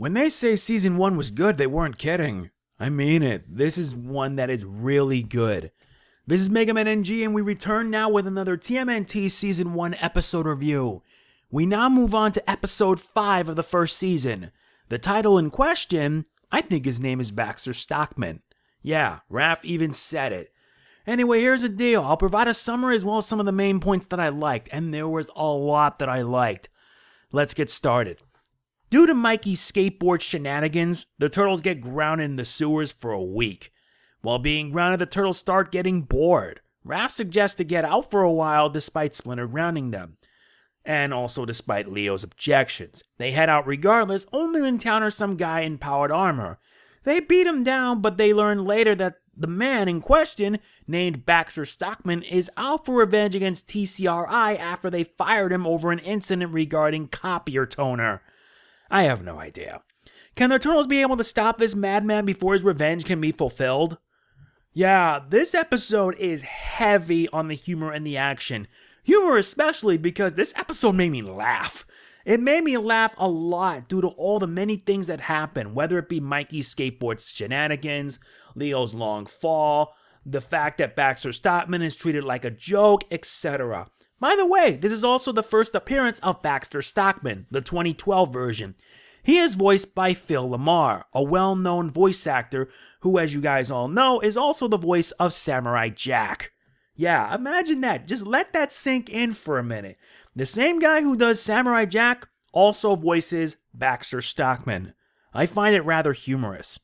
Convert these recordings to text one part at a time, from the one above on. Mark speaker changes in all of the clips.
Speaker 1: When they say season 1 was good, they weren't kidding. I mean it. This is one that is really good. This is Mega Man NG, and we return now with another TMNT Season 1 episode review. We now move on to episode 5 of the first season. The title in question, I think his name is Baxter Stockman. Yeah, Raph even said it. Anyway, here's the deal. I'll provide a summary as well as some of the main points that I liked, and there was a lot that I liked. Let's get started. Due to Mikey's skateboard shenanigans, the turtles get grounded in the sewers for a week. While being grounded, the turtles start getting bored. Raph suggests to get out for a while despite Splinter grounding them. And also despite Leo's objections. They head out regardless, only to encounter some guy in powered armor. They beat him down, but they learn later that the man in question, named Baxter Stockman, is out for revenge against TCRI after they fired him over an incident regarding copier toner. I have no idea. Can the turtles be able to stop this madman before his revenge can be fulfilled? Yeah, this episode is heavy on the humor and the action. Humor especially because this episode made me laugh. It made me laugh a lot due to all the many things that happen, whether it be Mikey's skateboard shenanigans, Leo's long fall, the fact that Baxter Stockman is treated like a joke, etc. By the way, this is also the first appearance of Baxter Stockman, the 2012 version. He is voiced by Phil LaMarr, a well-known voice actor who, as you guys all know, is also the voice of Samurai Jack. Yeah, imagine that. Just let that sink in for a minute. The same guy who does Samurai Jack also voices Baxter Stockman. I find it rather humorous.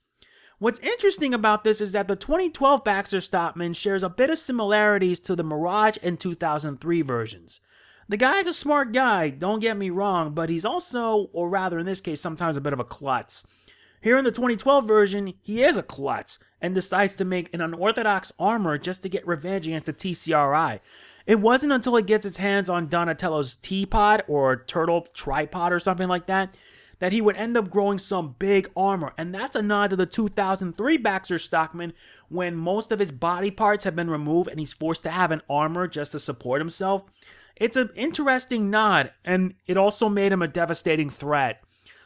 Speaker 1: What's interesting about this is that the 2012 Baxter Stockman shares a bit of similarities to the Mirage and 2003 versions. The guy's a smart guy, don't get me wrong, but he's also, or rather in this case, sometimes a bit of a klutz. Here in the 2012 version, he is a klutz and decides to make an unorthodox armor just to get revenge against the TCRI. It wasn't until he gets his hands on Donatello's teapot or turtle tripod or something like that he would end up growing some big armor. And that's a nod to the 2003 Baxter Stockman when most of his body parts have been removed and he's forced to have an armor just to support himself. It's an interesting nod, and it also made him a devastating threat.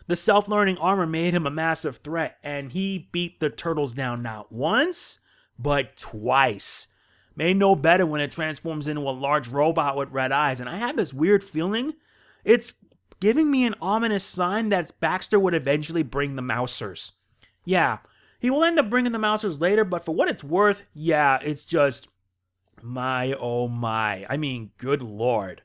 Speaker 1: The self-learning armor made him a massive threat, and he beat the turtles down not once, but twice. Made no better when it transforms into a large robot with red eyes, and I had this weird feeling. It's giving me an ominous sign that Baxter would eventually bring the Mousers. Yeah, he will end up bringing the Mousers later, but for what it's worth, yeah, it's just my oh my. I mean, good lord.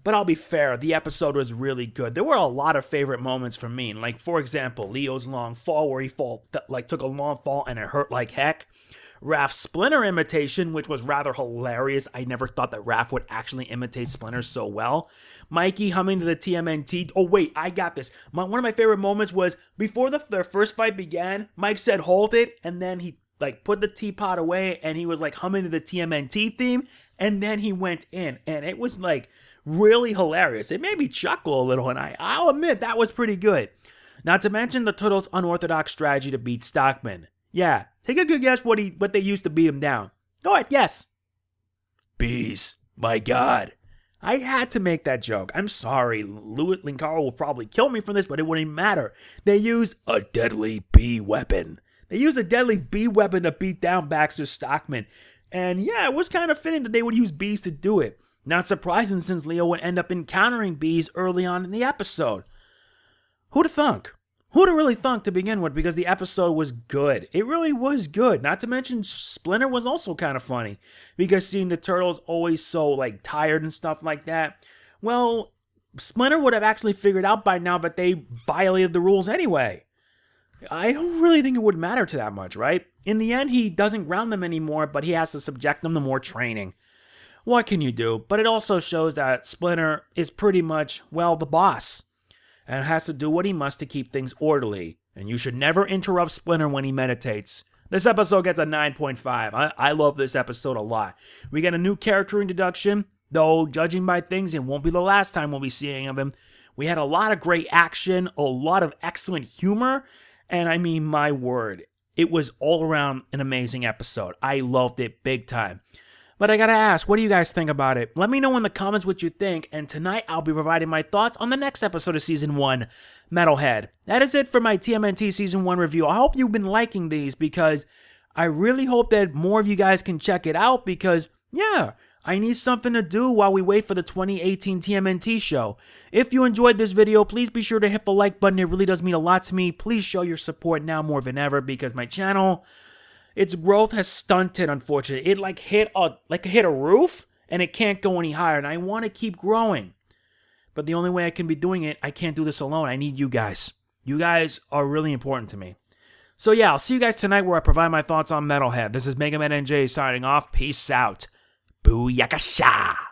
Speaker 1: But I'll be fair, the episode was really good. There were a lot of favorite moments for me. Like, for example, Leo's long fall where he took a long fall and it hurt like heck. Raph's Splinter imitation, which was rather hilarious. I never thought that Raph would actually imitate Splinter so well. Mikey humming to the TMNT. Oh, wait, I got this. One of my favorite moments was before their first fight began, Mike said, hold it, and then he put the teapot away, and he was humming to the TMNT theme, and then he went in, and it was really hilarious. It made me chuckle a little, and I'll admit that was pretty good. Not to mention the Turtles' unorthodox strategy to beat Stockman. Yeah, take a good guess what they used to beat him down. Go ahead, yes. Bees, my God. I had to make that joke. I'm sorry. Louis Lincaro will probably kill me for this, but it wouldn't matter. They used a deadly bee weapon. They used a deadly bee weapon to beat down Baxter Stockman. And yeah, it was kind of fitting that they would use bees to do it. Not surprising since Leo would end up encountering bees early on in the episode. Who'd have thunk? Who'd have really thunk to begin with, because the episode was good. It really was good. Not to mention Splinter was also kind of funny, because seeing the turtles always so tired and stuff like that, well, Splinter would have actually figured out by now that they violated the rules anyway. I don't really think it would matter to that much, right? In the end, he doesn't ground them anymore, but he has to subject them to more training. What can you do? But it also shows that Splinter is pretty much, well, the boss, and has to do what he must to keep things orderly. And you should never interrupt Splinter when he meditates. This episode gets a 9.5. I love this episode a lot. We get a new character introduction, though judging by things, it won't be the last time we'll be seeing of him. We had a lot of great action, a lot of excellent humor, and I mean, my word, it was all around an amazing episode. I loved it big time. But I gotta ask, what do you guys think about it? Let me know in the comments what you think, and tonight I'll be providing my thoughts on the next episode of Season 1, Metalhead. That is it for my TMNT Season 1 review. I hope you've been liking these because I really hope that more of you guys can check it out because, yeah, I need something to do while we wait for the 2018 TMNT show. If you enjoyed this video, please be sure to hit the like button. It really does mean a lot to me. Please show your support now more than ever because my channel, its growth has stunted, unfortunately. It hit a roof and it can't go any higher, and I want to keep growing. But the only way I can be doing it, I can't do this alone. I need you guys. You guys are really important to me. So yeah, I'll see you guys tonight where I provide my thoughts on Metalhead. This is Mega Man NJ signing off. Peace out. Booyakasha!